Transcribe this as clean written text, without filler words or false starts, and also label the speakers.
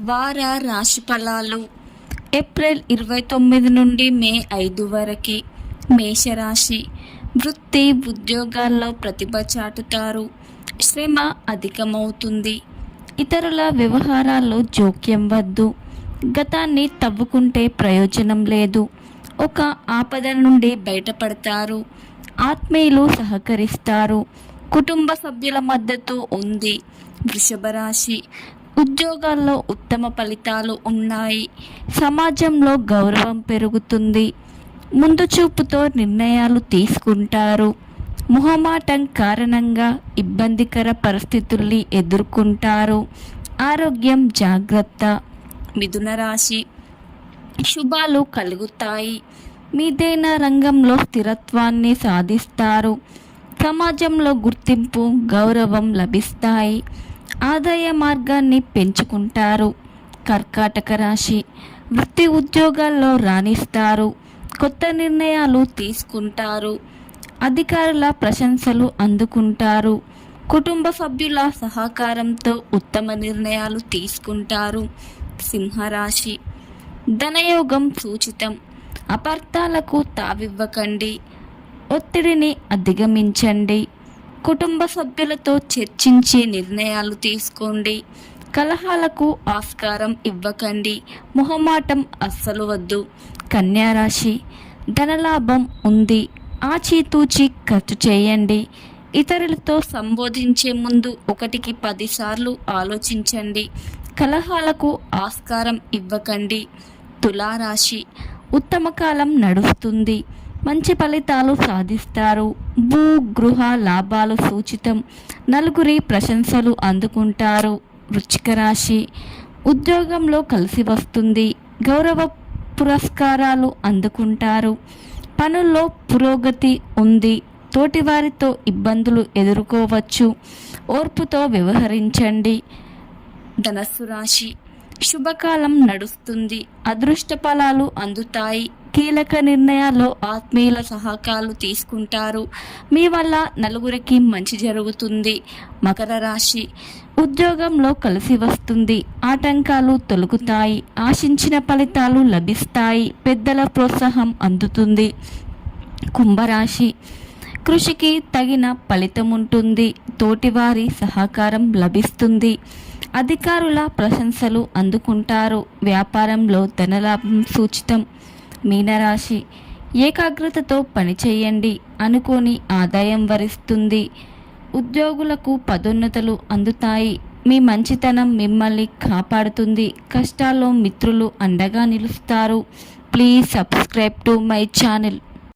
Speaker 1: వార రాశి ఫలాలు ఏప్రిల్ 29 నుండి మే 5 వరకు. మేషరాశి. వృత్తి ఉద్యోగాల్లో ప్రతిభ చాటుతారు. శ్రమ అధికమవుతుంది. ఇతరుల వ్యవహారాల్లో జోక్యం వద్దు. గతాన్ని తవ్వుకుంటే ప్రయోజనం లేదు. ఒక ఆపద నుండి బయటపడతారు. ఆత్మీయులు సహకరిస్తారు. కుటుంబ సభ్యుల మద్దతు ఉంది. వృషభ రాశి. ఉద్యోగాల్లో ఉత్తమ ఫలితాలు ఉన్నాయి. సమాజంలో గౌరవం పెరుగుతుంది. ముందు చూపుతో నిర్ణయాలు తీసుకుంటారు. మొహమాటం కారణంగా ఇబ్బందికర పరిస్థితుల్ని ఎదుర్కొంటారు. ఆరోగ్యం జాగ్రత్త. మిథున రాశి. శుభాలు కలుగుతాయి. మీదైన రంగంలో స్థిరత్వాన్ని సాధిస్తారు. సమాజంలో గుర్తింపు, గౌరవం లభిస్తాయి. ఆదాయ మార్గాన్ని పెంచుకుంటారు. కర్కాటక రాశి. వృత్తి ఉద్యోగాల్లో రాణిస్తారు. కొత్త నిర్ణయాలు తీసుకుంటారు. అధికారుల ప్రశంసలు అందుకుంటారు. కుటుంబ సభ్యుల సహకారంతో ఉత్తమ నిర్ణయాలు తీసుకుంటారు. సింహరాశి. ధనయోగం సూచితం. అపార్థాలకు తావివ్వకండి. ఒత్తిడిని అధిగమించండి. కుటుంబ సభ్యులతో చర్చించి నిర్ణయాలు తీసుకోండి. కలహాలకు ఆస్కారం ఇవ్వకండి. మొహమాటం అస్సలు వద్దు. కన్యారాశి. ధనలాభం ఉంది. ఆచితూచి ఖర్చు చేయండి. ఇతరులతో సంబోధించే ముందు 1కి 10 సార్లు ఆలోచించండి. కలహాలకు ఆస్కారం ఇవ్వకండి. తులారాశి. ఉత్తమ కాలం నడుస్తుంది. మంచి ఫలితాలు సాధిస్తారు. భూ గృహ లాభాలు సూచితం. నలుగురి ప్రశంసలు అందుకుంటారు. వృశ్చిక రాశి. ఉద్యోగంలో కలిసి వస్తుంది. గౌరవ పురస్కారాలు అందుకుంటారు. పనుల్లో పురోగతి ఉంది. తోటివారితో ఇబ్బందులు ఎదుర్కోవచ్చు. ఓర్పుతో వ్యవహరించండి. ధనస్సు రాశి. శుభకాలం నడుస్తుంది. అదృష్ట ఫలాలు అందుతాయి. కీలక నిర్ణయాల్లో ఆత్మీయుల సహకారాలు తీసుకుంటారు. మీ వల్ల నలుగురికి మంచి జరుగుతుంది. మకర రాశి. ఉద్యోగంలో కలిసి వస్తుంది. ఆటంకాలు తొలగుతాయి. ఆశించిన ఫలితాలు లభిస్తాయి. పెద్దల ప్రోత్సాహం అందుతుంది. కుంభరాశి. కృషికి తగిన ఫలితం ఉంటుంది. తోటివారి సహకారం లభిస్తుంది. అధికారుల ప్రశంసలు అందుకుంటారు. వ్యాపారంలో ధనలాభం సూచితం. మీనరాశి. ఏకాగ్రతతో పనిచేయండి. అనుకోని ఆదాయం వరిస్తుంది. ఉద్యోగులకు పదోన్నతులు అందుతాయి. మీ మంచితనం మిమ్మల్ని కాపాడుతుంది. కష్టాల్లో మిత్రులు అండగా నిలుస్తారు. Please subscribe to my channel.